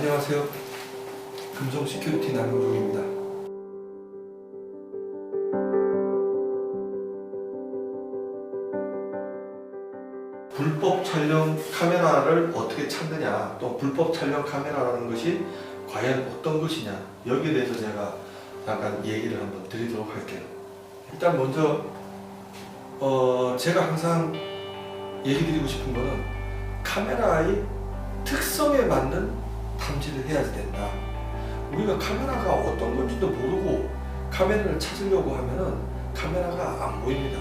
안녕하세요. 금성 시큐리티 남용중입니다. 불법 촬영 카메라를 어떻게 찾느냐, 또 불법 촬영 카메라라는 것이 과연 어떤 것이냐, 여기에 대해서 제가 잠깐 얘기를 한번 드리도록 할게요. 일단 먼저 제가 항상 얘기 드리고 싶은 거는 카메라의 특성에 맞는 탐지를 해야지 된다. 우리가 카메라가 어떤 건지도 모르고 카메라를 찾으려고 하면은 카메라가 안 보입니다.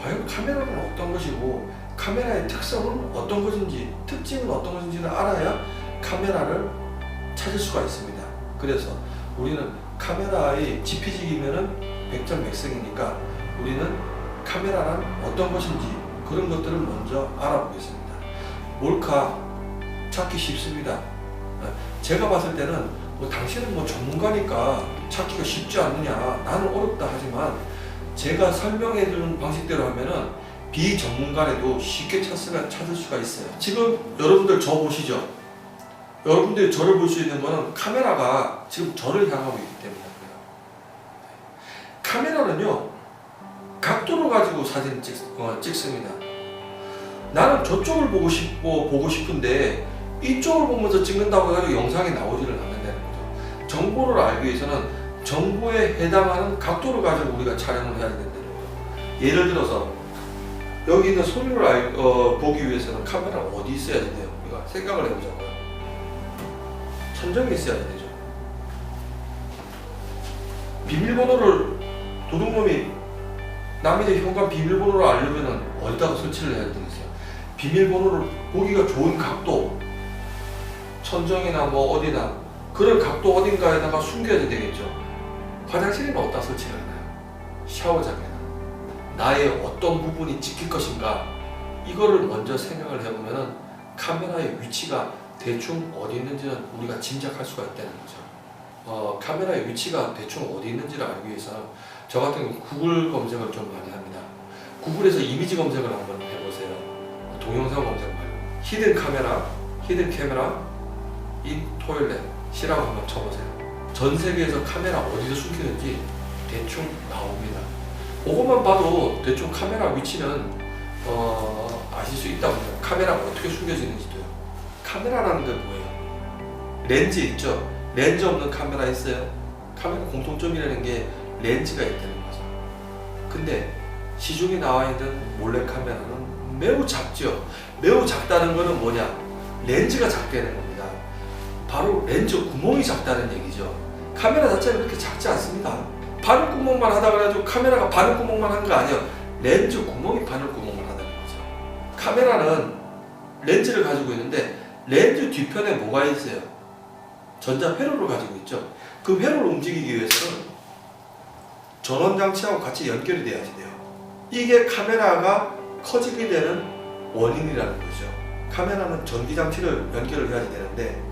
과연 카메라는 어떤 것이고 카메라의 특성은 어떤 것인지, 특징은 어떤 것인지를 알아야 카메라를 찾을 수가 있습니다. 그래서 우리는 카메라의 지피지기면은 백전백승이니까 우리는 카메라란 어떤 것인지 그런 것들을 먼저 알아보겠습니다. 몰카 찾기 쉽습니다. 제가 봤을 때는 당신은 전문가니까 찾기가 쉽지 않느냐, 나는 어렵다 하지만 제가 설명해 주는 방식대로 하면은 비전문가라도 쉽게 찾을 수가 있어요. 지금 여러분들 저 보시죠? 여러분들이 저를 볼 수 있는 거는 카메라가 지금 저를 향하고 있기 때문에 그래요. 카메라는요, 각도를 가지고 사진을 찍습니다. 나는 저쪽을 보고 싶은데 이쪽을 보면서 찍는다고 해서 영상이 나오지를 않는다는 거죠. 정보를 알기 위해서는 정보에 해당하는 각도를 가지고 우리가 촬영을 해야 된다는 거죠. 예를 들어서 여기 있는 소리를 보기 위해서는 카메라가 어디 있어야 돼요? 우리가 생각을 해보자고요. 천정에 있어야 되죠. 비밀번호를 도둑놈이 남의 현관 비밀번호를 알려면 어디다가 설치를 해야 되겠어요? 비밀번호를 보기가 좋은 각도, 천정이나 어디나 그런 각도 어딘가에다가 숨겨야 되겠죠. 화장실에는 어디다 설치를 하나요? 샤워장에나. 나의 어떤 부분이 찍힐 것인가, 이거를 먼저 생각을 해보면은 카메라의 위치가 대충 어디 있는지는 우리가 짐작할 수가 있다는 거죠. 카메라의 위치가 대충 어디 있는지를 알기 위해서는 저 같은 경우 구글 검색을 좀 많이 합니다. 구글에서 이미지 검색을 한번 해보세요. 동영상 검색 말고 히든 카메라 인 토일렛이라고 한번 쳐보세요. 전 세계에서 카메라 어디서 숨기는지 대충 나옵니다. 그것만 봐도 대충 카메라 위치는 아실 수 있다고 해요. 카메라가 어떻게 숨겨지는지도요. 카메라라는 게 뭐예요? 렌즈 있죠? 렌즈 없는 카메라 있어요? 카메라 공통점이라는 게 렌즈가 있다는 거죠. 근데 시중에 나와 있는 몰래 카메라는 매우 작죠. 매우 작다는 거는 뭐냐? 렌즈가 작다는 겁니다. 바로 렌즈 구멍이 작다는 얘기죠. 카메라 자체는 그렇게 작지 않습니다. 바늘구멍만 하다 그래가지고 카메라가 바늘구멍만 한 거 아니에요. 렌즈 구멍이 바늘구멍을 하다는 거죠. 카메라는 렌즈를 가지고 있는데 렌즈 뒤편에 뭐가 있어요? 전자 회로를 가지고 있죠. 그 회로를 움직이기 위해서는 전원장치하고 같이 연결이 돼야지 돼요. 이게 카메라가 커지게 되는 원인이라는 거죠. 카메라는 전기장치를 연결을 해야지 되는데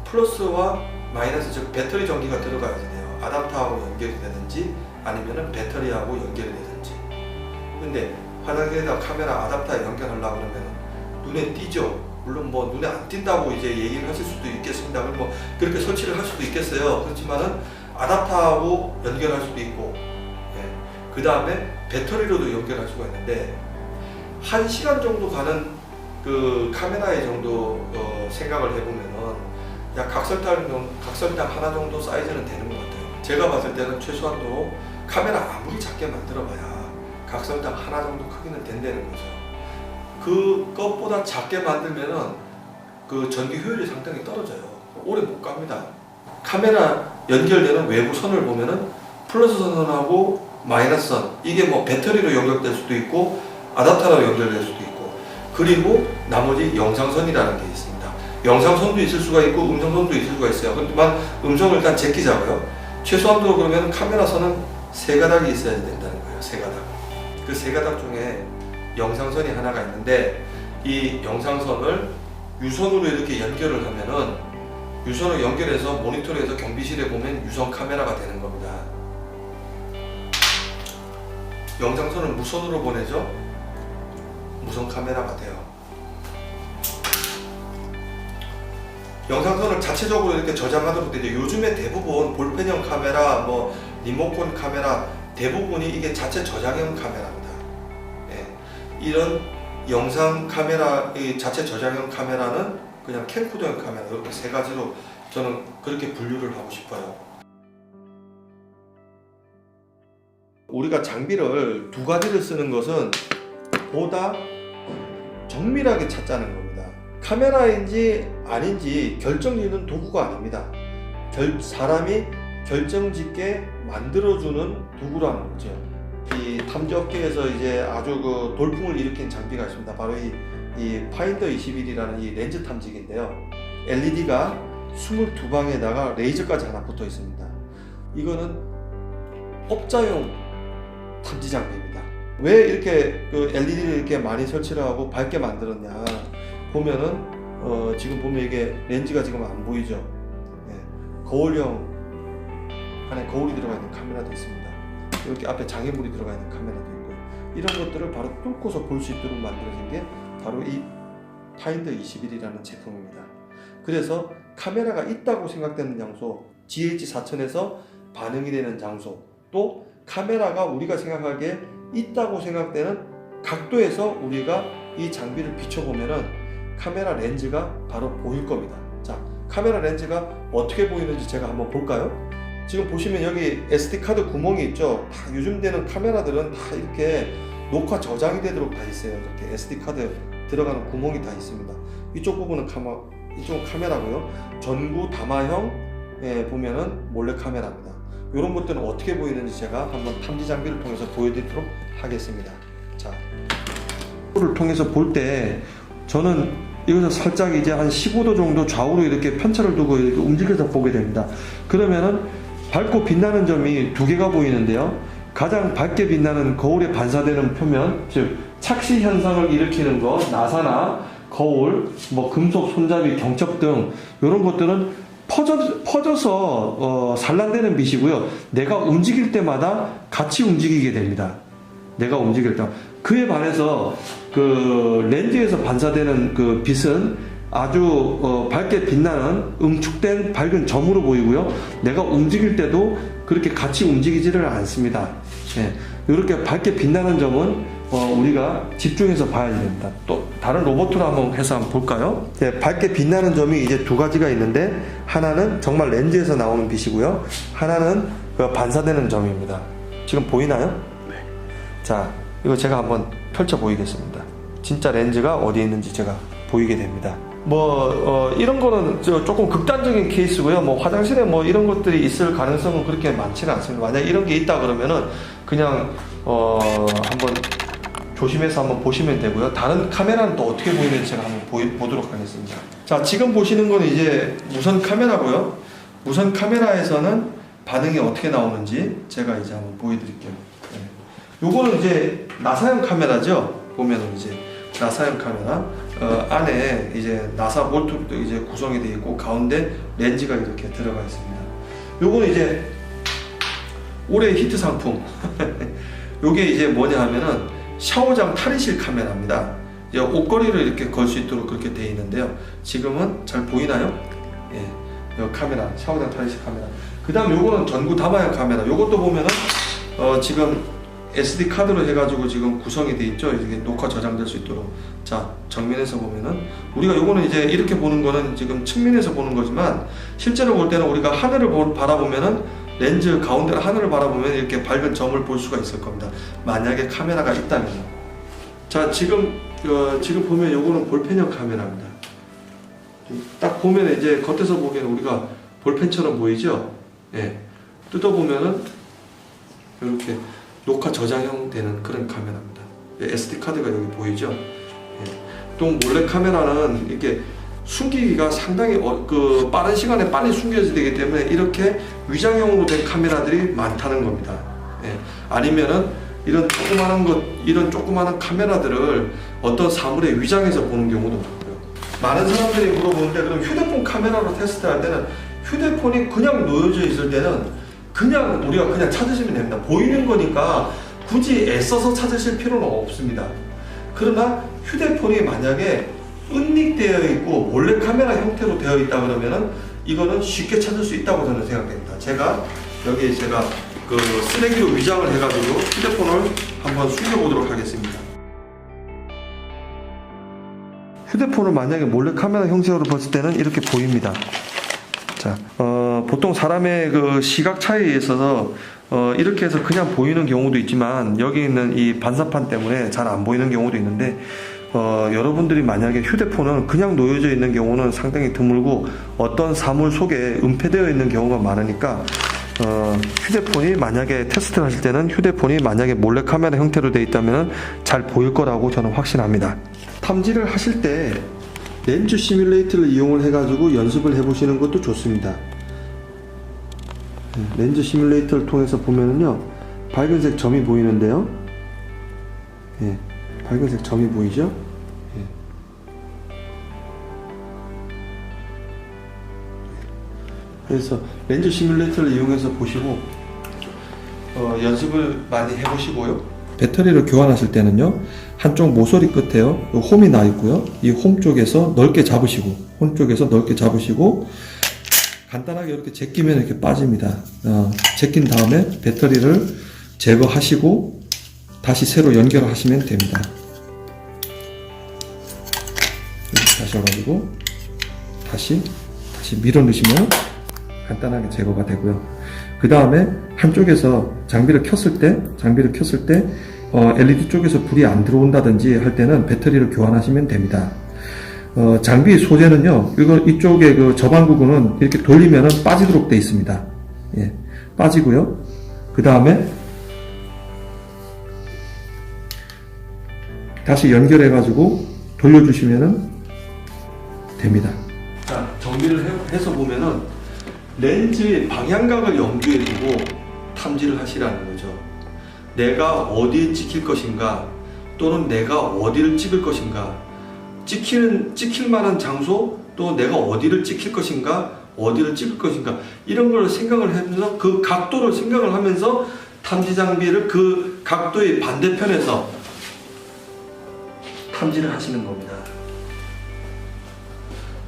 플러스와 마이너스, 즉 배터리 전기가 들어가야지 돼요. 아답터하고 연결이 되든지 아니면은 배터리하고 연결이 되든지. 근데 화장실에다 카메라 아답터에 연결하려고 그러면 눈에 띄죠. 물론 눈에 안 띈다고 이제 얘기를 하실 수도 있겠습니다. 그렇게 설치를 할 수도 있겠어요. 그렇지만은 아답터하고 연결할 수도 있고, 그 다음에 배터리로도 연결할 수가 있는데 1시간 정도 가는 그 카메라의 정도 생각을 해보면은 약 각설탕 하나 정도 사이즈는 되는 것 같아요. 제가 봤을 때는 최소한도 카메라 아무리 작게 만들어봐야 각설탕 하나 정도 크기는 된다는 거죠. 그것보다 작게 만들면은 그 전기 효율이 상당히 떨어져요. 오래 못 갑니다. 카메라 연결되는 외부 선을 보면은 플러스 선하고 마이너스 선, 이게 배터리로 연결될 수도 있고 아답터로 연결될 수도 있고, 그리고 나머지 영상선이라는 게 있습니다. 영상선도 있을 수가 있고 음성선도 있을 수가 있어요. 그렇지만 음성을 일단 제끼자고요. 최소한도 그러면 카메라 선은 3가닥이 있어야 된다는 거예요. 3가닥. 그 3가닥 중에 영상선이 하나가 있는데 이 영상선을 유선으로 이렇게 연결을 하면은 유선을 연결해서 모니터에서 경비실에 보면 유선 카메라가 되는 겁니다. 영상선을 무선으로 보내죠. 무선 카메라가 돼요. 영상선을 자체적으로 이렇게 저장하도록 되죠. 요즘에 대부분 볼펜형 카메라, 뭐 리모컨 카메라 대부분이 이게 자체 저장형 카메라입니다. 예. 이런 영상 카메라, 이 자체 저장형 카메라는 그냥 캠코더형 카메라, 이렇게 세 가지로 저는 그렇게 분류를 하고 싶어요. 우리가 장비를 두 가지를 쓰는 것은 보다 정밀하게 찾자는 겁니다. 카메라인지 아닌지 결정짓는 도구가 아닙니다. 사람이 결정짓게 만들어주는 도구라는 거죠. 이 탐지업계에서 이제 아주 그 돌풍을 일으킨 장비가 있습니다. 바로 이 파인더 21이라는 이 렌즈 탐지기인데요. LED가 22방에다가 레이저까지 하나 붙어 있습니다. 이거는 업자용 탐지 장비입니다. 왜 이렇게 그 LED를 이렇게 많이 설치를 하고 밝게 만들었냐 보면은 지금 보면 이게 렌즈가 지금 안 보이죠. 네. 거울형 안에 거울이 들어가 있는 카메라도 있습니다. 이렇게 앞에 장애물이 들어가 있는 카메라도 있고요. 이런 것들을 바로 뚫고서 볼 수 있도록 만들어진 게 바로 이 파인더 21이라는 제품입니다. 그래서 카메라가 있다고 생각되는 장소, GH4000에서 반응이 되는 장소, 또 카메라가 우리가 생각하기에 있다고 생각되는 각도에서 우리가 이 장비를 비춰보면은 카메라 렌즈가 바로 보일 겁니다. 자, 카메라 렌즈가 어떻게 보이는지 제가 한번 볼까요? 지금 보시면 여기 SD카드 구멍이 있죠. 다 요즘 되는 카메라들은 다 이렇게 녹화 저장이 되도록 다 있어요. 이렇게 SD카드 들어가는 구멍이 다 있습니다. 이쪽 부분은 이쪽은 카메라고요. 전구 담화형 보면은 몰래 카메라입니다. 이런 것들은 어떻게 보이는지 제가 한번 탐지 장비를 통해서 보여드리도록 하겠습니다. 자, 이를 통해서 볼 때 저는 이것을 살짝 이제 한 15도 정도 좌우로 이렇게 편차를 두고 이렇게 움직여서 보게 됩니다. 그러면은 밝고 빛나는 점이 두 개가 보이는데요. 가장 밝게 빛나는 거울에 반사되는 표면, 즉 착시 현상을 일으키는 것, 나사나 거울, 뭐 금속 손잡이, 경첩 등 이런 것들은 퍼져서 산란되는 빛이고요. 내가 움직일 때마다 같이 움직이게 됩니다. 내가 움직일 때. 그에 반해서 그 렌즈에서 반사되는 그 빛은 아주 밝게 빛나는 응축된 밝은 점으로 보이고요. 내가 움직일 때도 그렇게 같이 움직이지를 않습니다. 네. 이렇게 밝게 빛나는 점은 우리가 집중해서 봐야 됩니다. 또 다른 로봇으로 한번 해서 한번 볼까요? 네, 밝게 빛나는 점이 이제 두 가지가 있는데 하나는 정말 렌즈에서 나오는 빛이고요. 하나는 그 반사되는 점입니다. 지금 보이나요? 네. 자, 이거 제가 한번 펼쳐 보이겠습니다. 진짜 렌즈가 어디에 있는지 제가 보이게 됩니다. 이런 거는 조금 극단적인 케이스고요. 화장실에 이런 것들이 있을 가능성은 그렇게 많지는 않습니다. 만약 이런 게 있다 그러면은 그냥 한번 조심해서 한번 보시면 되고요. 다른 카메라는 또 어떻게 보이는지 제가 한번 보도록 하겠습니다. 자, 지금 보시는 건 이제 무선 카메라고요. 무선 카메라에서는 반응이 어떻게 나오는지 제가 이제 한번 보여드릴게요. 네. 요거는 이제 나사형 카메라죠. 보면은 이제 나사형 카메라 안에 이제 나사 볼트도 이제 구성이 되어 있고 가운데 렌즈가 이렇게 들어가 있습니다. 요거는 이제 올해 히트 상품. 요게 이제 뭐냐 하면은 샤워장 탈의실 카메라입니다. 이제 옷걸이를 이렇게 걸 수 있도록 그렇게 되어 있는데요. 지금은 잘 보이나요? 예, 요 카메라, 샤워장 탈의실 카메라. 그 다음 요거는 전구 담화형 카메라. 요것도 보면은 지금 SD 카드로 해가지고 지금 구성이 되어 있죠. 이게 녹화 저장될 수 있도록. 자, 정면에서 보면은 우리가 요거는 이제 이렇게 보는 거는 지금 측면에서 보는 거지만 실제로 볼 때는 우리가 하늘을 바라보면은 렌즈 가운데 하늘을 바라보면 이렇게 밝은 점을 볼 수가 있을 겁니다. 만약에 카메라가 있다면. 자, 지금 보면 요거는 볼펜형 카메라입니다. 딱 보면 이제 겉에서 보면 우리가 볼펜처럼 보이죠. 예. 뜯어보면은 이렇게 녹화 저장형 되는 그런 카메라입니다. SD 카드가 여기 보이죠? 예. 또 몰래 카메라는 이렇게 숨기기가 상당히 빠른 시간에 빨리 숨겨져야 되기 때문에 이렇게 위장형으로 된 카메라들이 많다는 겁니다. 예. 아니면은 이런 조그마한 카메라들을 어떤 사물에 위장해서 보는 경우도 많고요. 많은 사람들이 물어보는데 그럼 휴대폰 카메라로 테스트할 때는 휴대폰이 그냥 놓여져 있을 때는 그냥 우리가 그냥 찾으시면 됩니다. 보이는 거니까 굳이 애써서 찾으실 필요는 없습니다. 그러나 휴대폰이 만약에 은닉되어 있고 몰래카메라 형태로 되어 있다 그러면은 이거는 쉽게 찾을 수 있다고 저는 생각됩니다. 여기에 제가 그 쓰레기로 위장을 해가지고 휴대폰을 한번 숨겨보도록 하겠습니다. 휴대폰을 만약에 몰래카메라 형식으로 봤을 때는 이렇게 보입니다. 자, 보통 사람의 그 시각 차이에 있어서 이렇게 해서 그냥 보이는 경우도 있지만 여기 있는 이 반사판 때문에 잘 안 보이는 경우도 있는데 여러분들이 만약에 휴대폰은 그냥 놓여져 있는 경우는 상당히 드물고 어떤 사물 속에 은폐되어 있는 경우가 많으니까 휴대폰이 만약에 테스트를 하실 때는 휴대폰이 만약에 몰래카메라 형태로 되어 있다면 잘 보일 거라고 저는 확신합니다. 탐지를 하실 때 렌즈 시뮬레이터를 이용을 해가지고 연습을 해보시는 것도 좋습니다. 렌즈 시뮬레이터를 통해서 보면은요, 밝은색 점이 보이는데요. 예, 밝은색 점이 보이죠? 예. 그래서 렌즈 시뮬레이터를 이용해서 보시고 연습을 많이 해보시고요. 배터리를 교환하실 때는요, 한쪽 모서리 끝에요 홈이 나 있고요, 이 홈 쪽에서 넓게 잡으시고 간단하게 이렇게 제끼면 이렇게 빠집니다. 제낀 다음에 배터리를 제거하시고 다시 새로 연결하시면 됩니다. 이렇게 하셔가지고 다시 밀어 넣으시면 간단하게 제거가 되고요. 그 다음에 한쪽에서 장비를 켰을 때 LED 쪽에서 불이 안 들어온다든지 할 때는 배터리를 교환하시면 됩니다. 장비 소재는요, 이쪽에 그 저반 부분은 이렇게 돌리면은 빠지도록 되어 있습니다. 예, 빠지고요. 그 다음에 다시 연결해가지고 돌려주시면은 됩니다. 자, 정비를 해서 보면은 렌즈의 방향각을 염두에 두고 탐지를 하시라는 거죠. 내가 어디에 찍힐 것인가, 또는 내가 어디를 찍을 것인가, 찍힐 만한 장소, 또 내가 어디를 찍힐 것인가, 이런 걸 생각을 하면서 그 각도를 생각을 하면서 탐지 장비를 그 각도의 반대편에서 탐지를 하시는 겁니다.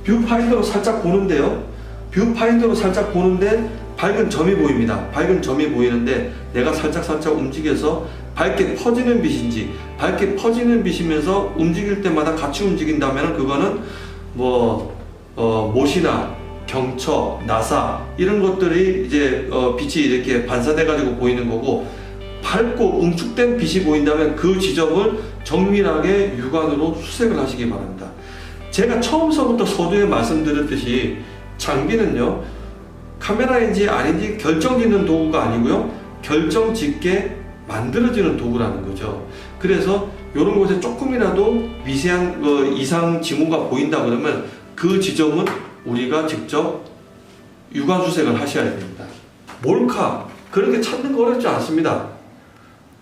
뷰파인더로 살짝 보는데요. 뷰파인더로 살짝 보는데 밝은 점이 보입니다. 밝은 점이 보이는데 내가 살짝 움직여서 밝게 퍼지는 빛인지, 밝게 퍼지는 빛이면서 움직일 때마다 같이 움직인다면 그거는 못이나 경처, 나사 이런 것들이 이제 빛이 이렇게 반사돼 가지고 보이는 거고, 밝고 응축된 빛이 보인다면 그 지점을 정밀하게 육안으로 수색을 하시기 바랍니다. 제가 처음서부터 서두에 말씀드렸듯이 장비는요, 카메라인지 아닌지 결정짓는 도구가 아니고요, 결정짓게 만들어지는 도구라는 거죠. 그래서 이런 곳에 조금이라도 미세한 이상 징후가 보인다 그러면 그 지점은 우리가 직접 육안 수색을 하셔야 됩니다. 몰카, 그렇게 찾는 거 어렵지 않습니다.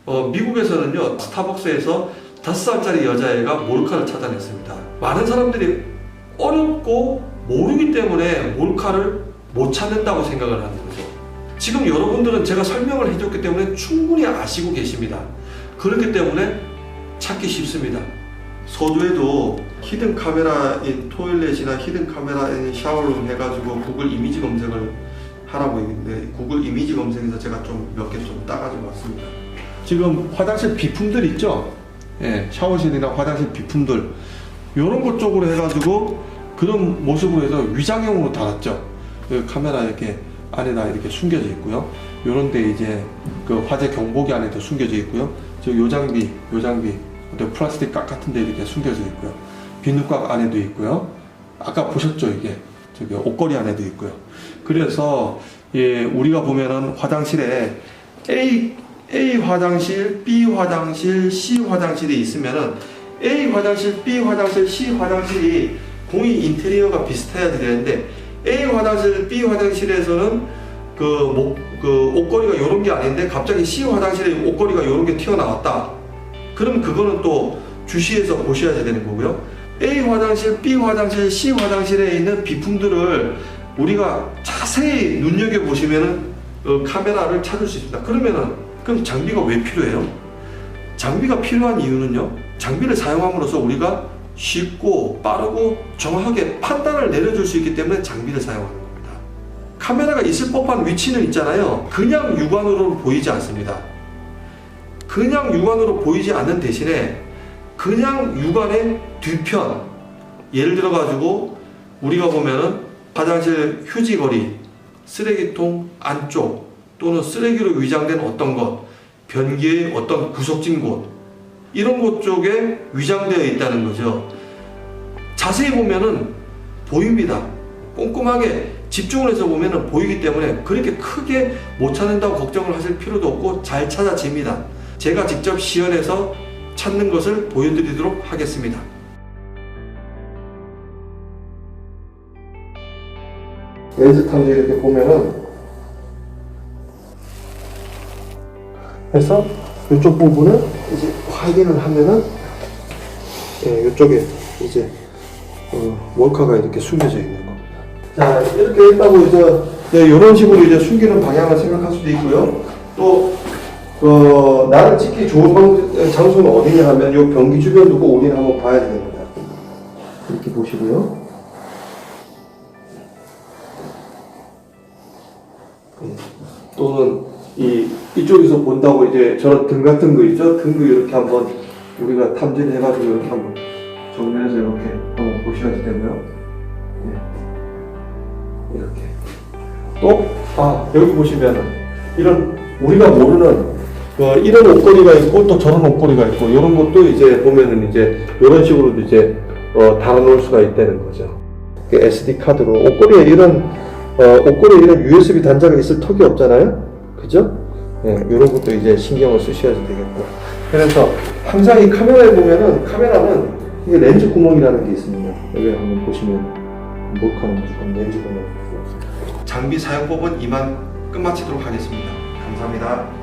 미국에서는요, 스타벅스에서 5살짜리 여자애가 몰카를 찾아냈습니다. 많은 사람들이 어렵고 모르기 때문에 몰카를 못 찾는다고 생각을 하는 거죠. 지금 여러분들은 제가 설명을 해줬기 때문에 충분히 아시고 계십니다. 그렇기 때문에 찾기 쉽습니다. 서두에도 히든 카메라인 토일렛이나 히든 카메라인 샤워룸 해가지고 구글 이미지 검색을 하라고 했는데, 구글 이미지 검색에서 제가 좀 몇 개 좀 따가지고 왔습니다. 지금 화장실 비품들 있죠? 예, 샤워실이나 화장실 비품들 이런 것 쪽으로 해가지고 그런 모습으로 해서 위장형으로 달았죠. 그 카메라 이렇게 안에다 이렇게 숨겨져 있고요. 요런데 이제 그 화재 경보기 안에도 숨겨져 있고요. 요 장비 플라스틱 깍 같은데 이렇게 숨겨져 있고요. 비누깍 안에도 있고요. 아까 보셨죠? 이게 저기 옷걸이 안에도 있고요. 그래서 예, 우리가 보면은 화장실에 A 화장실, B 화장실, C 화장실이 있으면은 A 화장실, B 화장실, C 화장실이 공이 인테리어가 비슷해야 되는데, A 화장실, B 화장실에서는 그 옷걸이가 요런 게 아닌데 갑자기 C 화장실에 옷걸이가 요런 게 튀어나왔다. 그럼 그거는 또 주시해서 보셔야 되는 거고요. A 화장실, B 화장실, C 화장실에 있는 비품들을 우리가 자세히 눈여겨보시면은 카메라를 찾을 수 있습니다. 그럼 장비가 왜 필요해요? 장비가 필요한 이유는요, 장비를 사용함으로써 우리가 쉽고 빠르고 정확하게 판단을 내려줄 수 있기 때문에 장비를 사용하는 겁니다. 카메라가 있을 법한 위치는 있잖아요. 그냥 육안으로 보이지 않습니다. 그냥 육안으로 보이지 않는 대신에 그냥 육안의 뒤편, 예를 들어 가지고 우리가 보면은 화장실 휴지거리, 쓰레기통 안쪽 또는 쓰레기로 위장된 어떤 것, 변기의 어떤 구석진 곳, 이런 곳 쪽에 위장되어 있다는 거죠. 자세히 보면은 보입니다. 꼼꼼하게 집중을 해서 보면은 보이기 때문에 그렇게 크게 못 찾는다고 걱정을 하실 필요도 없고 잘 찾아집니다. 제가 직접 시연해서 찾는 것을 보여드리도록 하겠습니다. 렌즈 탐지 이렇게 보면은 해서 이쪽 부분을 이제 확인을 하면은 이쪽에 이제 몰카가 이렇게 숨겨져 있는 겁니다. 자, 이렇게 했다고 이제 이런 식으로 이제 숨기는 방향을 생각할 수도 있고요. 또 나를 찍기 좋은 장소는 어디냐 하면 이 변기 주변 두고 우리는 한번 봐야 됩니다. 이렇게 보시고요. 또는 이쪽에서 본다고 이제 저런 등 같은 거 있죠? 등도 이렇게 한번 우리가 탐지를 해가지고 이렇게 한번 정면에서 이렇게 한번 보셔야 되고요. 이렇게. 또, 여기 보시면은 이런 우리가 모르는 이런 옷걸이가 있고 또 저런 옷걸이가 있고 이런 것도 이제 보면은 이제 이런 식으로도 이제 달아놓을 수가 있다는 거죠. SD 카드로 옷걸이에 이런 USB 단자가 있을 턱이 없잖아요. 그죠? 이런 것도 이제 신경을 쓰셔야 되겠고. 그래서 항상 이 카메라에 보면은 카메라는 이게 렌즈 구멍이라는 게 있습니다. 여기 한번 보시면 몰카는 무조건 렌즈 구멍이 있습니다. 장비 사용법은 이만 끝마치도록 하겠습니다. 감사합니다.